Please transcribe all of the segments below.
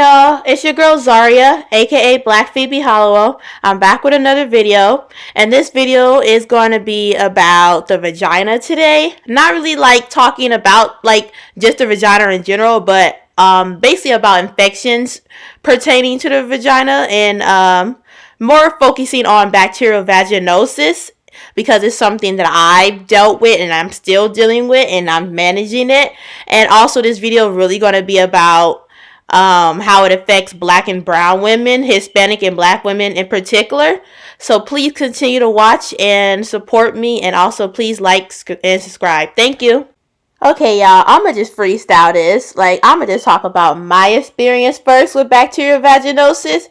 y'all, it's your girl Zaria, aka Black Phoebe Halliwell. I'm back with another video, and this video is going to be about the vagina today. Not really like talking about like just the vagina in general, but basically about infections pertaining to the vagina, and more focusing on bacterial vaginosis, because it's something that I've dealt with and I'm still dealing with and I'm managing it. And also this video really going to be about how it affects black and brown women, Hispanic and black women in particular. So please continue to watch and support me, and also please like and subscribe. Thank you. Okay, y'all, I'm gonna just freestyle this. Like, I'm gonna just talk about my experience first with bacterial vaginosis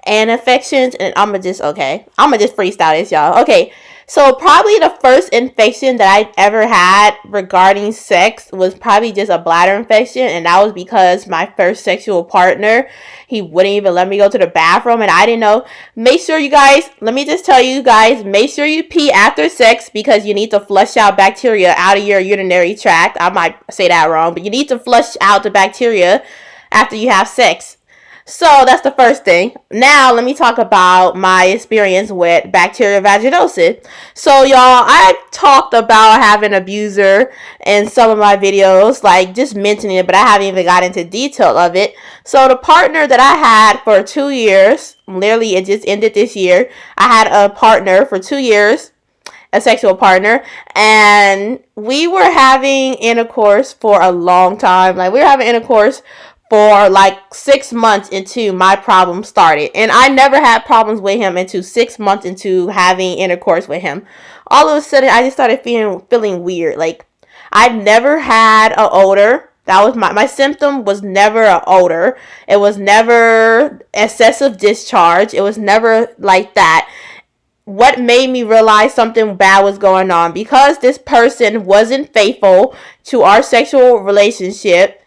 and infections, and I'm gonna just freestyle this, y'all. Okay, so probably the first infection that I ever had regarding sex was probably just a bladder infection, and that was because my first sexual partner, he wouldn't even let me go to the bathroom, and I didn't know. Make sure you guys, let me just tell you guys, make sure you pee after sex, because you need to flush out bacteria out of your urinary tract. I might say that wrong, but you need to flush out the bacteria after you have sex. So that's the first thing. Now let me talk about my experience with bacterial vaginosis. So y'all, I've talked about having an abuser in some of my videos, like just mentioning it, but I haven't even got into detail of it. So the partner that I had for 2 years, literally it just ended this year. I had a partner for 2 years, a sexual partner, and we were having intercourse for a long time. Like, we were having intercourse for like 6 months into my problem started. And I never had problems with him until 6 months into having intercourse with him. All of a sudden, I just started feeling weird. Like, I've never had an odor. That was my symptom was never an odor. It was never excessive discharge. It was never like that. What made me realize something bad was going on, because this person wasn't faithful to our sexual relationship,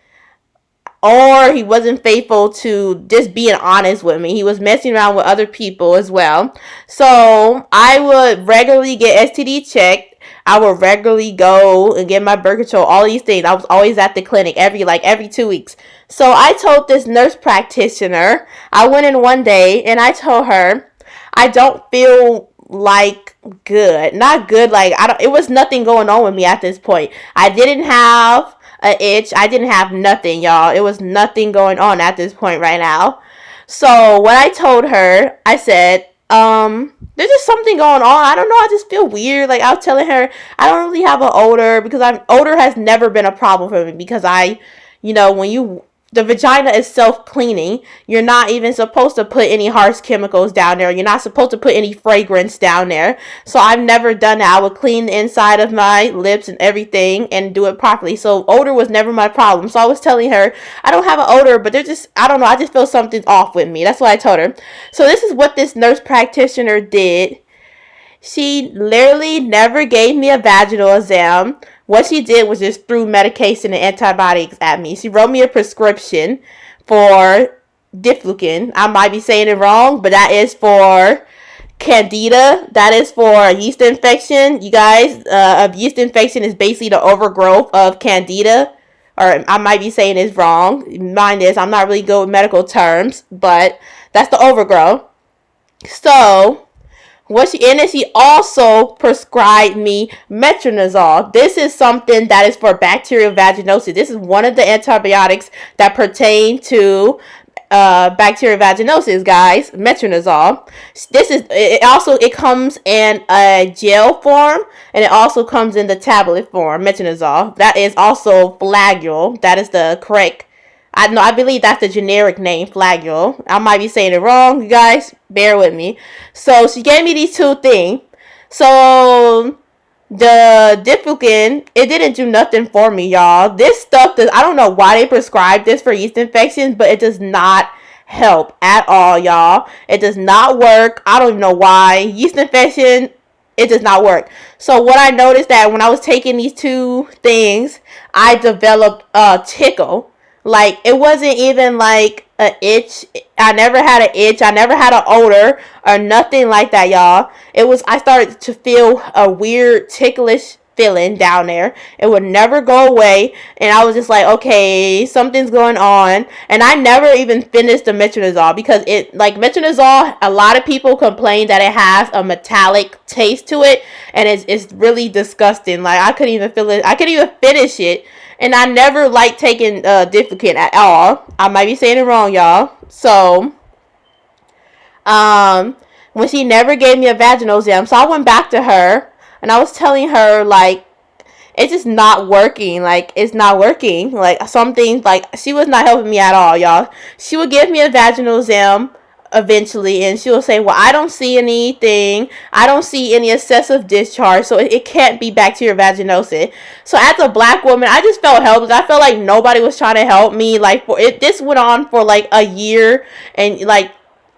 or he wasn't faithful to just being honest with me. He was messing around with other people as well. So I would regularly get STD checked. I would regularly go and get my birth control, all these things. I was always at the clinic every 2 weeks. So I told this nurse practitioner, I went in one day and I told her, I don't feel like good. Not good, like it was nothing going on with me at this point. I didn't have an itch. I didn't have nothing, y'all. It was nothing going on at this point right now. So when I told her, I said, there's just something going on. I don't know. I just feel weird. Like, I was telling her, I don't really have an odor, because odor has never been a problem for me, because when the vagina is self-cleaning. You're not even supposed to put any harsh chemicals down there. You're not supposed to put any fragrance down there. So I've never done that. I would clean the inside of my lips and everything and do it properly. So odor was never my problem. So I was telling her, I don't have an odor, but I don't know, I just feel something's off with me. That's what I told her. So this is what this nurse practitioner did. She literally never gave me a vaginal exam. What she did was just threw medication and antibiotics at me. She wrote me a prescription for Diflucan. I might be saying it wrong, but that is for CANDIDA. That is for a yeast infection. You guys, a yeast infection is basically the overgrowth of CANDIDA. Or I might be saying this wrong. Mind this, I'm not really good with medical terms, but that's the overgrowth. So she also prescribed me metronidazole. This is something that is for bacterial vaginosis. This is one of the antibiotics that pertain to bacterial vaginosis, guys. Metronidazole. It comes in a gel form, and it also comes in the tablet form. Metronidazole. That is also Flagyl. That is the correct. I believe that's the generic name, Flagyl. I might be saying it wrong, you guys. Bear with me. So she gave me these two things. So the Diflucan, it didn't do nothing for me, y'all. This stuff, I don't know why they prescribe this for yeast infections, but it does not help at all, y'all. It does not work. I don't even know why. Yeast infection, it does not work. So what I noticed that when I was taking these two things, I developed a tickle. Like, it wasn't even like an itch. I never had an itch. I never had an odor or nothing like that, y'all. I started to feel a weird ticklish feeling down there. It would never go away, and I was just like, okay, something's going on. And I never even finished the metronidazole because it, like, metronidazole, a lot of people complain that it has a metallic taste to it, and it's really disgusting. Like, I couldn't even feel it. I couldn't even finish it. And I never liked taking Diflucan at all. I might be saying it wrong, y'all. So when she never gave me a vaginal exam, so I went back to her and I was telling her, like, it's just not working. Like, it's not working. Like, something, like, she was not helping me at all, y'all. She would give me a vaginal exam eventually, and she will say, well, I don't see anything. I don't see any excessive discharge, so it can't be bacterial vaginosis. So as a black woman, I just felt helpless. I felt like nobody was trying to help me. Like, for it, this went on for like a year, and like,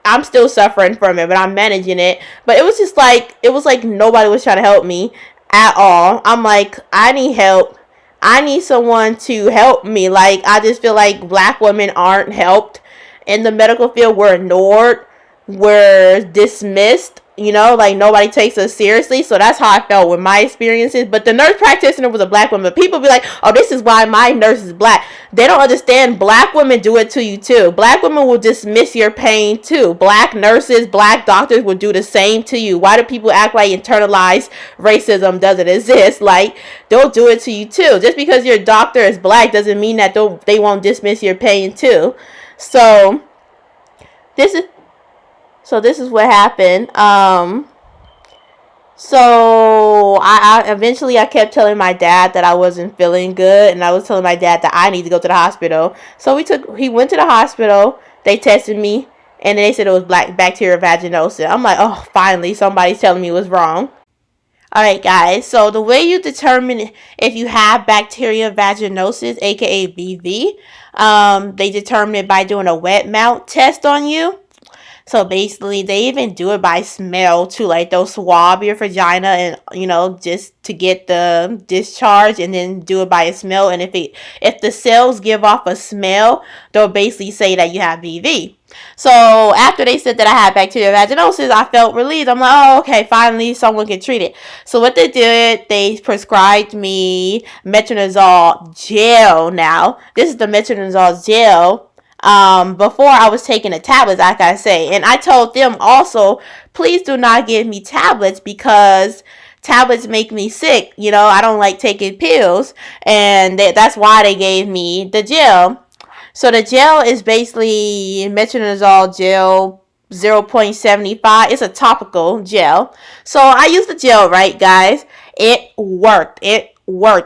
I'm still suffering from it, but I'm managing it. But it was just like, it was like nobody was trying to help me at all. I'm like, I need help. I need someone to help me. Like, I just feel like black women aren't helped in the medical field. We're ignored. We're dismissed. You know, like, nobody takes us seriously. So that's how I felt with my experiences. But the nurse practitioner was a black woman. People be like, oh, this is why my nurse is black. They don't understand. Black women do it to you too. Black women will dismiss your pain too. Black nurses, black doctors will do the same to you. Why do people act like internalized racism doesn't exist? Like, they'll do it to you too. Just because your doctor is black doesn't mean that they won't dismiss your pain too. So this is what happened. So I eventually kept telling my dad that I wasn't feeling good, and I was telling my dad that I need to go to the hospital. So he went to the hospital. They tested me, and then they said it was bacterial vaginosis. I'm like, oh, finally somebody's telling me what's wrong. Alright, guys, so the way you determine if you have bacterial vaginosis, aka BV, they determine it by doing a wet mount test on you. So basically, they even do it by smell too. Like, they'll swab your vagina and, you know, just to get the discharge, and then do it by a smell. And if the cells give off a smell, they'll basically say that you have BV. So after they said that I had bacterial vaginosis, I felt relieved. I'm like, oh, okay, finally someone can treat it. So what they did, they prescribed me metronidazole gel. Now, this is the metronidazole gel. Before I was taking the tablets, like I say, and I told them also, please do not give me tablets because tablets make me sick. You know, I don't like taking pills, and that's why they gave me the gel. So the gel is basically metronidazole gel 0.75. It's a topical gel. So I used the gel, right, guys? It worked.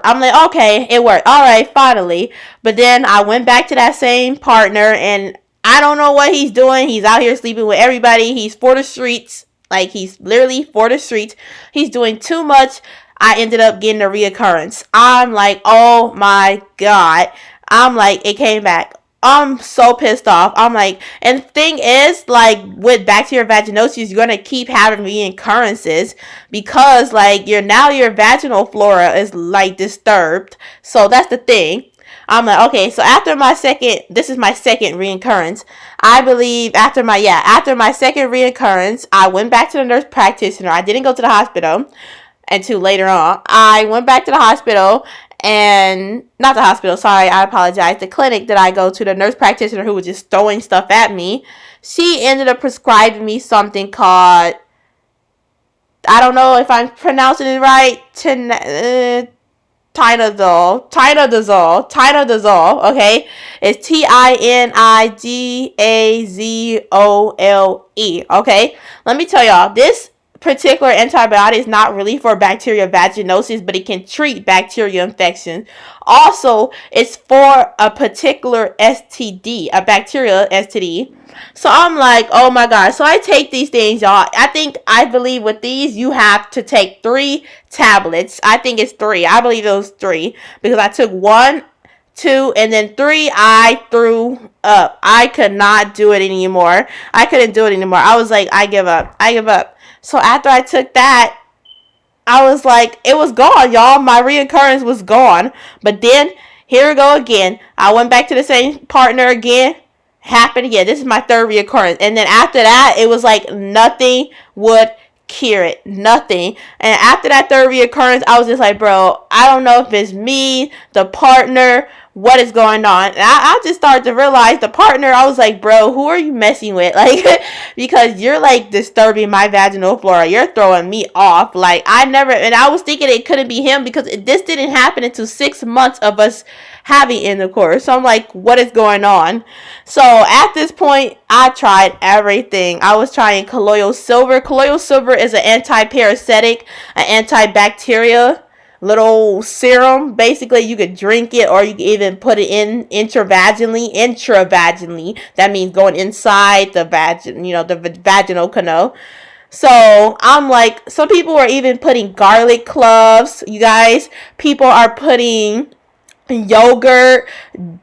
I'm like, okay, it worked. All right, finally. But then I went back to that same partner, and I don't know what he's doing. He's out here sleeping with everybody. He's for the streets. Like, he's literally for the streets. He's doing too much. I ended up getting a reoccurrence. I'm like, oh my God. I'm like, it came back. I'm so pissed off. I'm like, and the thing is, like, with bacterial vaginosis, you're going to keep having reoccurrences because, like, your vaginal flora is, like, disturbed. So that's the thing. I'm like, okay, so this is my second reoccurrence. I believe after my second reoccurrence, I went back to the nurse practitioner. I didn't go to the hospital until later on. I went back to the hospital. And not the hospital, sorry, I apologize. The clinic that I go to, the nurse practitioner who was just throwing stuff at me, she ended up prescribing me something called, I don't know if I'm pronouncing it right, Tinidazole, okay? It's Tinidazole, okay? Let me tell y'all, this particular antibiotic is not really for bacterial vaginosis, but it can treat bacterial infections. Also, it's for a particular STD, a bacterial STD. So I'm like, oh my God. So I take these things, y'all. I believe with these, you have to take 3 tablets. I think it's 3. I believe it was 3 because I took 1, 2, and then 3 I threw up. I could not do it anymore. I couldn't do it anymore. I was like, I give up. So after I took that, I was like, it was gone, y'all. My reoccurrence was gone. But then, here we go again. I went back to the same partner again. Happened again. This is my 3rd reoccurrence. And then after that, it was like nothing would cure it. Nothing. And after that third reoccurrence, I was just like, bro, I don't know if it's me, the partner, what is going on. And I just started to realize the partner. I was like, bro, who are you messing with? Like, because you're like disturbing my vaginal flora. You're throwing me off. Like, and I was thinking it couldn't be him because this didn't happen until 6 months of us having intercourse. So I'm like, what is going on? So at this point, I tried everything. I was trying colloidal silver. Colloidal silver is an anti-parasitic, an antibacterial little serum. Basically, you could drink it or you can even put it in intravaginally. That means going inside the the vaginal canal. So I'm like, some people are even putting garlic cloves. You guys, people are putting yogurt,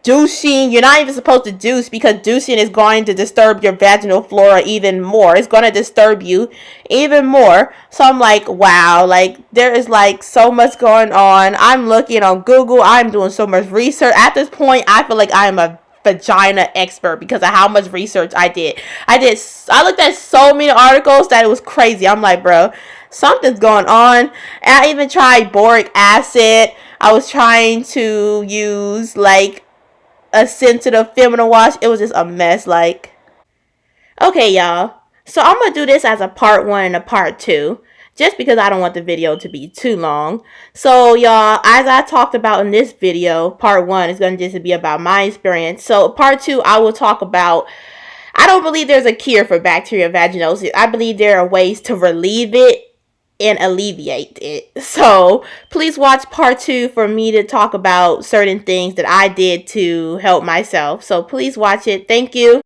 douching. You're not even supposed to douche because douching is going to disturb your vaginal flora even more. It's going to disturb you even more. So I'm like, wow, like there is like so much going on. I'm looking on Google. I'm doing so much research. At this point, I feel like I am a vagina expert because of how much research I did. I looked at so many articles that it was crazy. I'm like, bro, something's going on. And I even tried boric acid. I was trying to use like a sensitive feminine wash. It was just a mess. Like, okay, y'all. So I'm gonna do this as a part 1 and a part 2, just because I don't want the video to be too long. So y'all, as I talked about in this video, part 1 is gonna just be about my experience. So part 2, I will talk about. I don't believe there's a cure for bacterial vaginosis. I believe there are ways to relieve it and alleviate it. So please watch part 2 for me to talk about certain things that I did to help myself. So please watch it. Thank you.